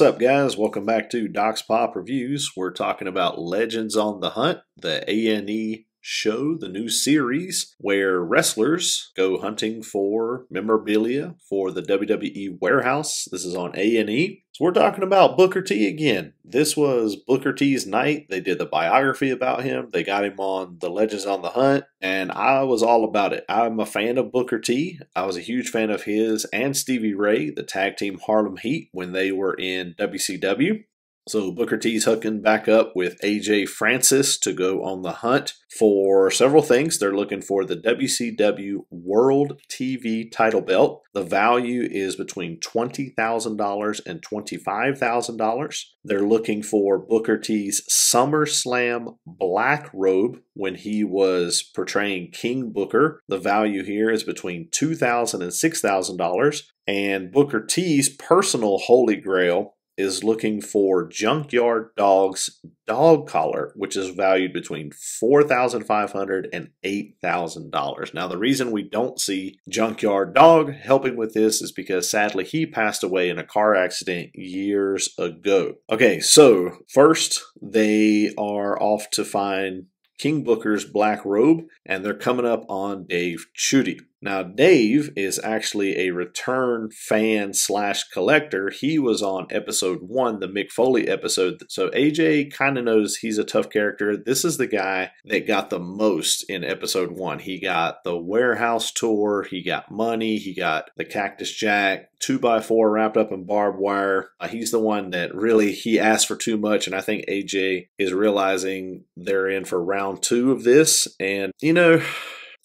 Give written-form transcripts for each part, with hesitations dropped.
What's up, guys? Welcome back to Doc's Pop Reviews. We're talking about Legends on the Hunt, the A&E show, the new series where wrestlers go hunting for memorabilia for the WWE warehouse. This is on A&E. So we're talking about Booker T again. This was Booker T's night. They did the biography about him. They got him on the Legends on the Hunt, and I was all about it. I'm a fan of Booker T. I was a huge fan of his and Stevie Ray, the tag team Harlem Heat, when they were in WCW. So Booker T's hooking back up with AJ Francis to go on the hunt for several things. They're looking for the WCW World TV Title belt. The value is between $20,000 and $25,000. They're looking for Booker T's SummerSlam Black Robe when he was portraying King Booker. The value here is between $2,000 and $6,000. And Booker T's personal holy grail is looking for JunkYard Dog's dog collar, which is valued between $4,500 and $8,000. Now, the reason we don't see JunkYard Dog helping with this is because sadly he passed away in a car accident years ago. Okay, so first they are off to find King Booker's black robe, and they're coming up on Dave Chudy. Now, Dave is actually a return fan slash collector. He was on episode 1, the Mick Foley episode. So AJ kind of knows he's a tough character. This is the guy that got the most in episode 1. He got the warehouse tour. He got money. He got the Cactus Jack 2x4 wrapped up in barbed wire. He's the one that really, he asked for too much. And I think AJ is realizing they're in for round 2 of this. And, you know,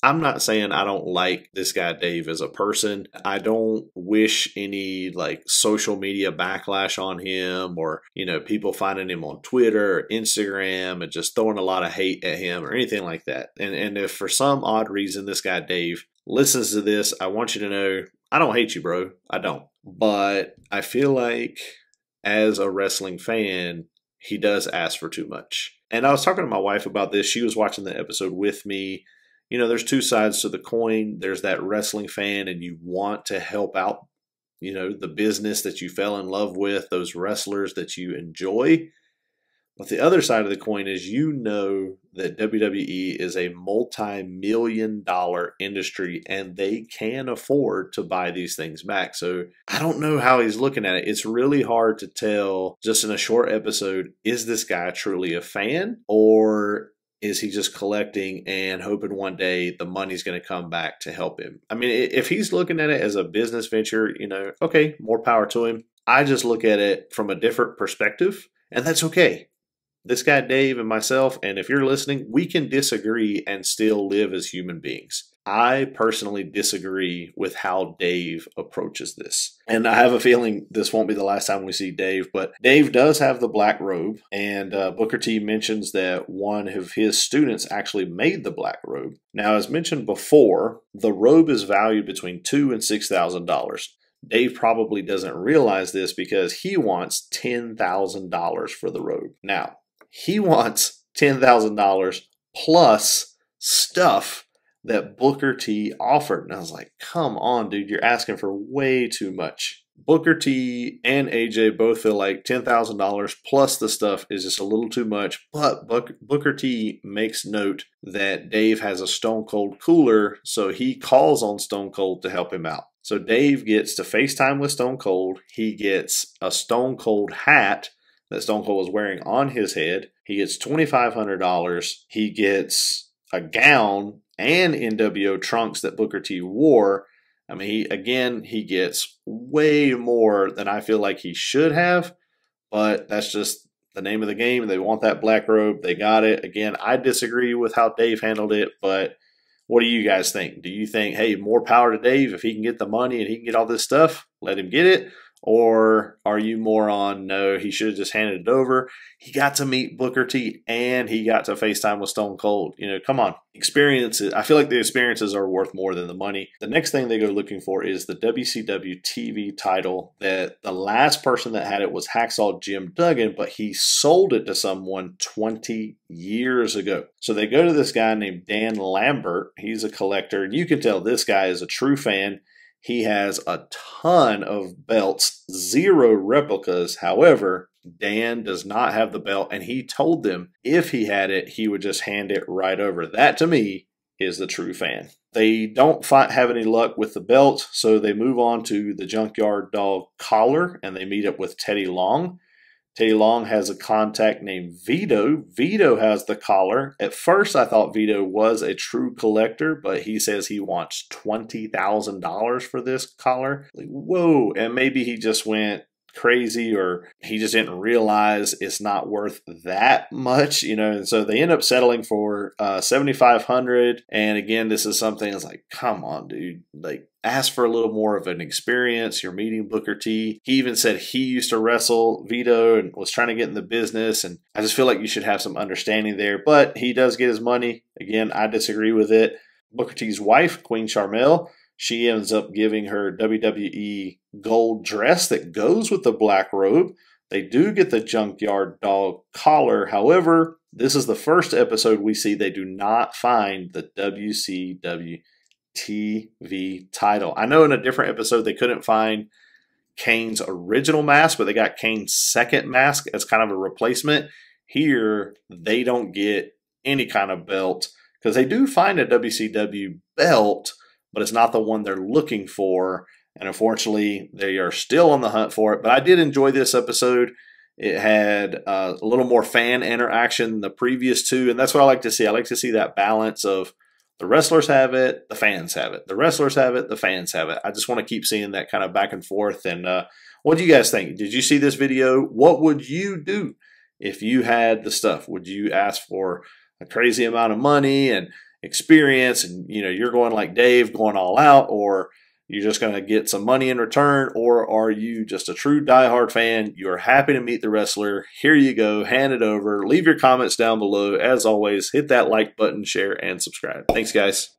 I'm not saying I don't like this guy Dave as a person. I don't wish any like social media backlash on him, or, you know, people finding him on Twitter or Instagram and just throwing a lot of hate at him or anything like that. And if for some odd reason this guy Dave listens to this, I want you to know I don't hate you, bro. I don't. But I feel like as a wrestling fan, he does ask for too much. And I was talking to my wife about this. She was watching the episode with me. You know, there's two sides to the coin. There's that wrestling fan, and you want to help out, you know, the business that you fell in love with, those wrestlers that you enjoy. But the other side of the coin is, you know, that WWE is a multi-million-dollar industry, and they can afford to buy these things back. So I don't know how he's looking at it. It's really hard to tell just in a short episode, is this guy truly a fan, or is he just collecting and hoping one day the money's going to come back to help him? I mean, if he's looking at it as a business venture, you know, okay, more power to him. I just look at it from a different perspective, and that's okay. This guy Dave and myself, and if you're listening, we can disagree and still live as human beings. I personally disagree with how Dave approaches this. And I have a feeling this won't be the last time we see Dave, but Dave does have the black robe, and Booker T mentions that one of his students actually made the black robe. Now, as mentioned before, the robe is valued between $2,000 and $6,000. Dave probably doesn't realize this because he wants $10,000 for the robe. Now, he wants $10,000 plus stuff that Booker T offered. And I was like, come on, dude, you're asking for way too much. Booker T and AJ both feel like $10,000 plus the stuff is just a little too much. But Booker T makes note that Dave has a Stone Cold cooler, so he calls on Stone Cold to help him out. So Dave gets to FaceTime with Stone Cold. He gets a Stone Cold hat that Stone Cold was wearing on his head. He gets $2,500. He gets a gown and NWO trunks that Booker T wore. I mean, he gets way more than I feel like he should have, but that's just the name of the game. They want that black robe. They got it. Again, I disagree with how Dave handled it, but what do you guys think? Do you think, hey, more power to Dave if he can get the money and he can get all this stuff, let him get it? Or are you more on, no, he should have just handed it over? He got to meet Booker T and he got to FaceTime with Stone Cold. You know, come on. Experiences. I feel like the experiences are worth more than the money. The next thing they go looking for is the WCW TV title. That the last person that had it was Hacksaw Jim Duggan, but he sold it to someone 20 years ago. So they go to this guy named Dan Lambert. He's a collector, and you can tell this guy is a true fan. He has a ton of belts, 0 replicas. However, Dan does not have the belt, and he told them if he had it, he would just hand it right over. That, to me, is the true fan. They don't have any luck with the belt, so they move on to the Junkyard Dog collar, and they meet up with Teddy Long. Teddy Long has a contact named Vito. Vito has the collar. At first, I thought Vito was a true collector, but he says he wants $20,000 for this collar. Like, whoa, and maybe he just went crazy, or he just didn't realize it's not worth that much, and so they end up settling for $7,500. And again, this is something that's like, come on, dude, like, ask for a little more of an experience. You're meeting Booker T. He even said he used to wrestle Vito and was trying to get in the business, and I just feel like you should have some understanding there. But he does get his money. Again, I disagree with it. Booker T's wife, Queen Charmel, she ends up giving her WWE gold dress that goes with the black robe. They do get the Junkyard Dog collar. However, this is the first episode we see they do not find the WCW TV title. I know in a different episode they couldn't find Kane's original mask, but they got Kane's second mask as kind of a replacement. Here, they don't get any kind of belt, because they do find a WCW belt, but it's not the one they're looking for. And unfortunately, they are still on the hunt for it. But I did enjoy this episode. It had a little more fan interaction than the previous two, and that's what I like to see. I like to see that balance of the wrestlers have it, the fans have it. The wrestlers have it, the fans have it. I just want to keep seeing that kind of back and forth. And what do you guys think? Did you see this video? What would you do if you had the stuff? Would you ask for a crazy amount of money and experience, and you're going like Dave, going all out, or you're just going to get some money in return? Or are you just a true diehard fan? You're happy to meet the wrestler. Here you go. Hand it over. Leave your comments down below. As always, hit that like button, share, and subscribe. Thanks, guys.